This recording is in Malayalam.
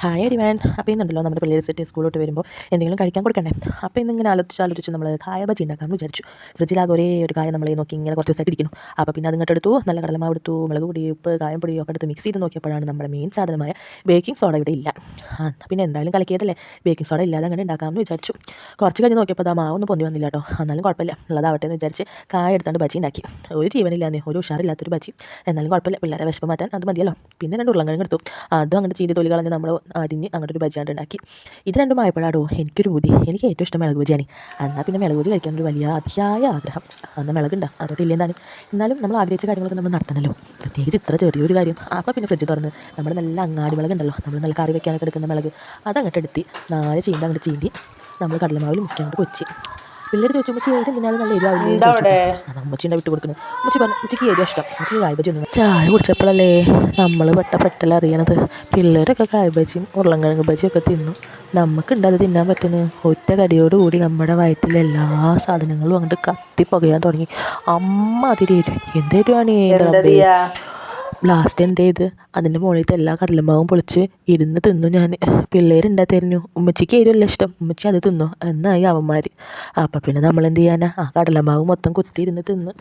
ഹായ് എരിവാൻ. അപ്പോൾ ഇന്നുണ്ടല്ലോ നമ്മുടെ പിള്ളേർ സെറ്റ് സ്കൂളിലോട്ട് വരുമ്പോൾ എന്തെങ്കിലും കഴിക്കാൻ കൊടുക്കണ്ടേ. അപ്പോൾ ഇന്നിങ്ങനെ ആലോചിച്ച് നമ്മൾ കായ ബജി ഉണ്ടാക്കാമെന്ന് വിചാരിച്ചു. ഫ്രിഡ്ജിലാകെ ഒരേ ഒരു കായ നമ്മളെ നോക്കി ഇങ്ങനെ കുറച്ച് ദിവസമായിട്ട് ഇരിക്കുന്നു. അപ്പോൾ പിന്നെ അതിങ്ങോട്ട് എടുത്തു, നല്ല കടലമാവ് എടുത്തു, മുളക് പൊടി, ഉപ്പ്, കായം പൊടി ഒക്കെ എടുത്ത് മിക്സ് ചെയ്ത് നോക്കിയപ്പോഴാണ് നമ്മുടെ മെയിൻ സാധനമായ ബേക്കിംഗ് സോഡ ഇവിടെ ഇല്ല. പിന്നെ എന്തായാലും കലക്കിയതല്ലേ, ബേക്കിംഗ് സോഡ ഇല്ലാതെ അങ്ങനെ ഉണ്ടാക്കാമെന്ന് വിചാരിച്ചു. കുറച്ച് കഴിഞ്ഞ് നോക്കിയപ്പോൾ ആ മാവൊന്നും പൊന്തി വന്നില്ല കേട്ടോ. എന്നാലും കുഴപ്പമില്ല, ഉള്ളതാവട്ടെ എന്ന് വിചാരിച്ച് കായ എടുത്താണ്ട് ബജി ഉണ്ടാക്കി. ഒരു ജീവനില്ലാന്നേ, ഒരു ഉഷാറില്ലാത്തൊരു ബജി. എന്നാലും കുഴപ്പമില്ല, പിള്ളേരെ വിശപ്പ് മാറ്റാൻ അത് മതിയല്ലോ. പിന്നെ 2 ഉരുളക്കിഴങ്ങ് എടുത്തു, അതും അങ്ങോട്ട് ചീന്തി തൊലി കളഞ്ഞ് നമ്മൾ അരിഞ്ഞ് അങ്ങോട്ട് ഒരു ബജിയാണ്ട് ഉണ്ടാക്കി. ഇത് രണ്ടും ആയപ്പോഴാടോ എനിക്കൊരു ബുദ്ധി. എനിക്ക് ഏറ്റവും ഇഷ്ടം മുളക് ബജിയാണ്. എന്നാൽ പിന്നെ മുളക് ബജി കഴിക്കാനൊരു വലിയ അതിയായ ആഗ്രഹം. അന്ന് മുളകുണ്ടോ അതോട്ട് ഇല്ലെന്താനും. എന്നാലും നമ്മൾ ആഗ്രഹിച്ച കാര്യങ്ങളൊക്കെ നമ്മൾ നടത്തണമല്ലോ, പ്രത്യേകിച്ച് ഇത്ര ചെറിയൊരു കാര്യം. അപ്പോൾ പിന്നെ ഫ്രിഡ്ജ് തുറന്ന് നമ്മൾ നല്ല അങ്ങാടി മുളക് ഉണ്ടല്ലോ, നമ്മൾ നല്ല കറി വെക്കാനൊക്കെ എടുക്കുന്ന മുളക്, അതങ്ങോട്ട് എടുത്ത് 4 ചീന്ത അങ്ങോട്ട് ചീന്തി നമ്മൾ കടലമാവിൽ മുക്കി അങ്ങോട്ട് പൊരിച്ച്. പിള്ളേർ ചോദിച്ചുമ്പോൾ ചെയ്ത് എന്തിനാലും നല്ല എരിവാവില്ലേ എന്താ ചോദിച്ചു. അവിടെ അത് അമ്മച്ചീൻ്റെ വിട്ട് കൊടുക്കുന്നത്. അമ്മച്ചി പറഞ്ഞു ഉച്ചയ്ക്ക് എരിവ് ഇഷ്ടം, ഉച്ചയ്ക്ക് കായ് ബജി ഒന്നും. ചായ കുടിച്ചപ്പോഴല്ലേ നമ്മൾ പെട്ടല്ല അറിയണത്. പിള്ളേരൊക്കെ കായ് ബജിയും ഉരുളൻകിഴങ്ങ് ബജിയും ഒക്കെ തിന്നു. നമുക്കുണ്ട് അത് തിന്നാൻ പറ്റുന്നത്. ഒറ്റ കടിയോടുകൂടി നമ്മുടെ വയറ്റിൽ എല്ലാ സാധനങ്ങളും അങ്ങോട്ട് കത്തി പുകയാൻ തുടങ്ങി. അമ്മ അതിരി എരിവ്, എന്തെരുവാണ് എൻ്റെ എന്താ റബ്ബേ. ചെയ്യാ? ലാസ്റ്റ് എന്ത് ചെയ്ത് അതിൻ്റെ മുകളിലത്തെ എല്ലാ കടലമാവും പൊളിച്ച് ഇരുന്ന് തിന്നു ഞാൻ. പിള്ളേരുണ്ടായിരുന്നു, ഉമ്മച്ചിക്ക് എരിവല്ല ഇഷ്ടം, ഉമ്മച്ചി അത് തിന്നു എന്നായി അവന്മാർ. അപ്പം പിന്നെ നമ്മൾ എന്ത് ചെയ്യാനാ, ആ കടലമാവ് മൊത്തം കുത്തി ഇരുന്ന് തിന്ന്.